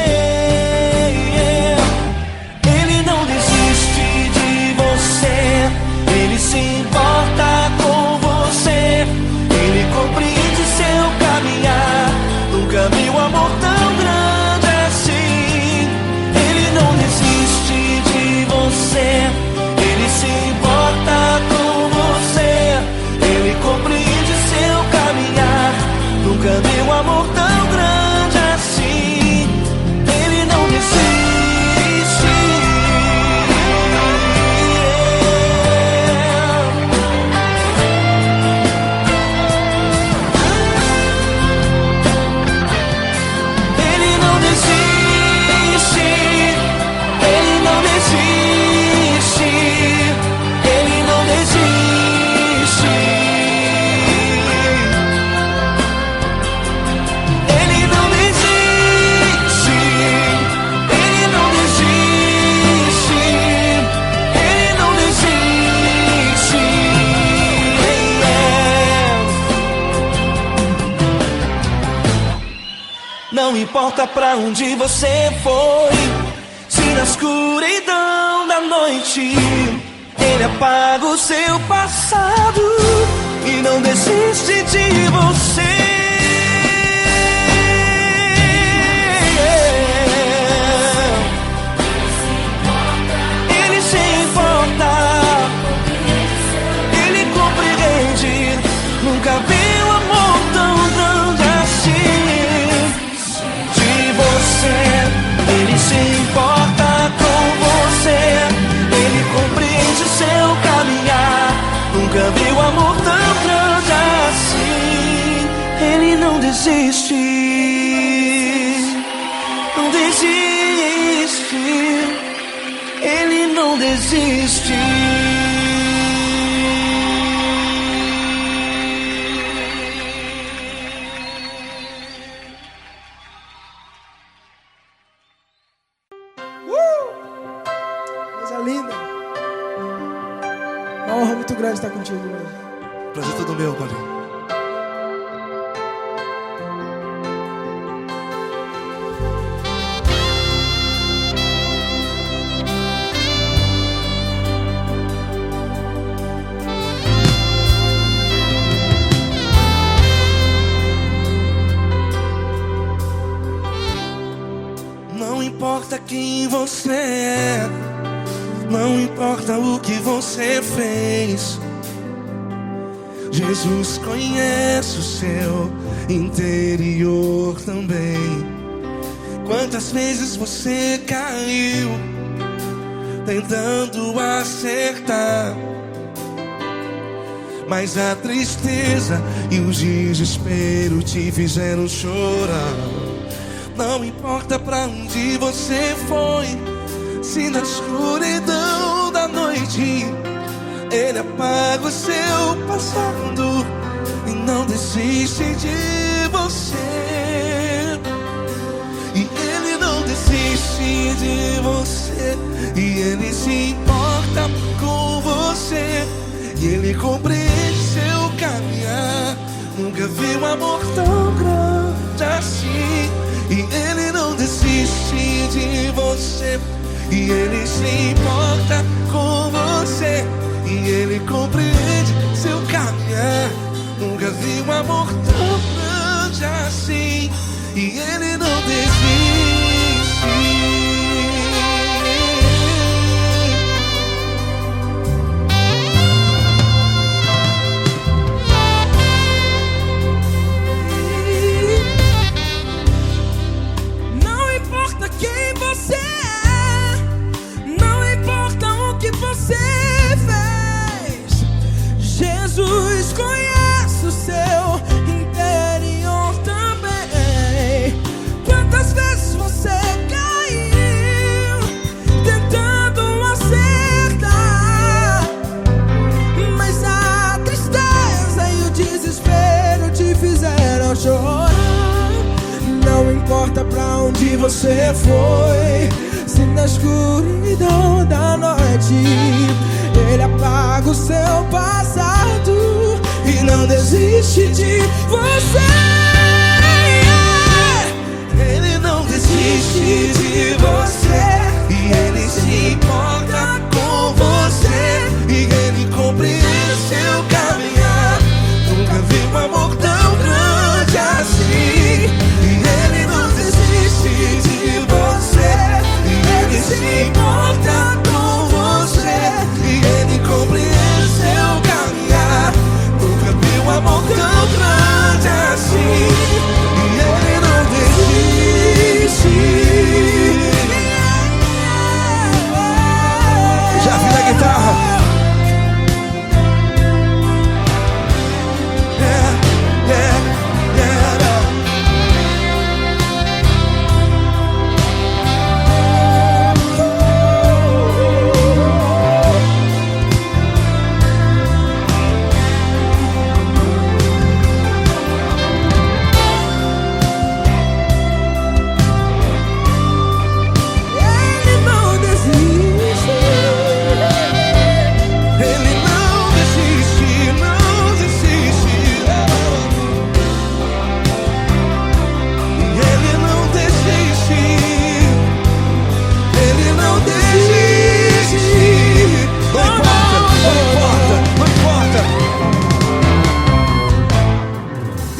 Ele não desiste de você, Ele se importa com você. Ele compreende seu caminhar, nunca vi um amor tão grande assim. Ele não desiste de você, Ele se importa com você. Ele compreende seu caminhar, nunca vi um amor tão grande assim. Ele não desiste. Ele não desiste. Ele não desiste. Ele não desiste. Ele não desiste. Ele não desiste. Ele não desiste. Não importa pra onde você foi, se na escuridão da noite Ele apaga o seu passado e não desiste de você. Ele se importa, Ele compreende, nunca vi um amor tão grande assim. De você, Ele se importa com você. Ele compreende seu caminhar, nunca vi um amor tão grande assim. Ele não desiste, não desiste. Ele não desiste. Coisa linda. Uma honra muito grande estar contigo hoje. Prazer todo meu, Paulinho. Não importa quem você é, não importa o que você fez. Jesus conhece o seu interior também. Quantas vezes você caiu tentando acertar, mas a tristeza e o desespero te fizeram chorar. Não importa pra onde você foi, se na escuridão da noite Ele apaga o seu passado e não desiste de você. E Ele não desiste de você, e Ele se importa com você, e Ele compreende seu caminhar. Nunca vi um amor tão grande assim. E Ele não desiste de você, e Ele se importa com você, e Ele compreende seu caminhar. Nunca vi um amor tão grande assim. E Ele não desiste. Não importa quem você é, não importa o que você fez, Jesus conhece o seu interior também. Quantas vezes você caiu tentando acertar, mas a tristeza e o desespero te fizeram chorar. Não importa pra onde você foi, se na escuridão da noite Ele apaga o seu passado e não desiste de você. Ele não desiste de você, e Ele se importa com você, e Ele compreende seu caminhar. Nunca vi um amor tão grande assim. E Ele não desiste de você, e Ele se importa com você, e Ele compreende seu caminhar. Nunca vi um amor tão grande assim. E Ele não desiste. Já vi na guitarra.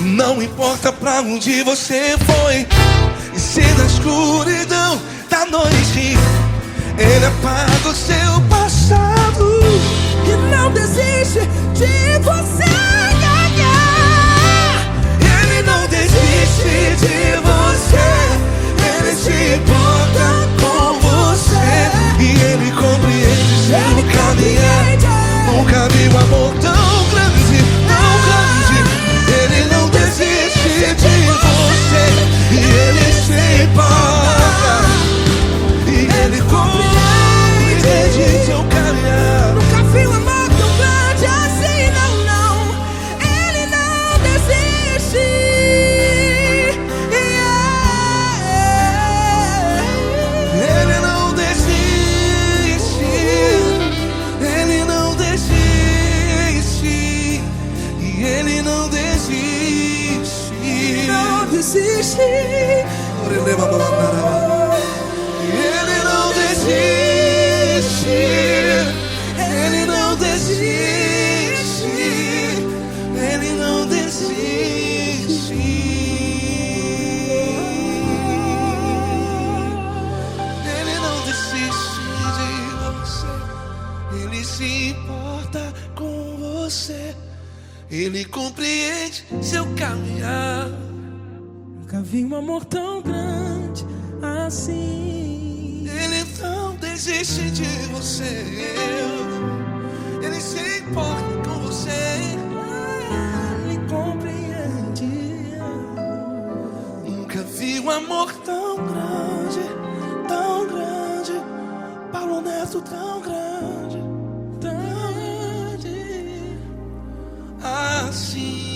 Não importa pra onde você foi, e se na escuridão da noite Ele apaga o seu passado E não desiste de você. Ele não desiste de você, Ele se importa com você, e Ele compreende seu caminhar. Nunca vi um amor tão grande, tão grande. Ele não desiste de você, e Ele se importa, e Ele compreende seu caminhar. Nunca vi um amor tão grande assim, não, não. Ele não desiste, e amor tão grande assim. Ele não desiste de você. Ele se importa com você. Ele compreende. Nunca vi um amor tão grande, tão grande. Paulo Neto tão grande, tão grande assim.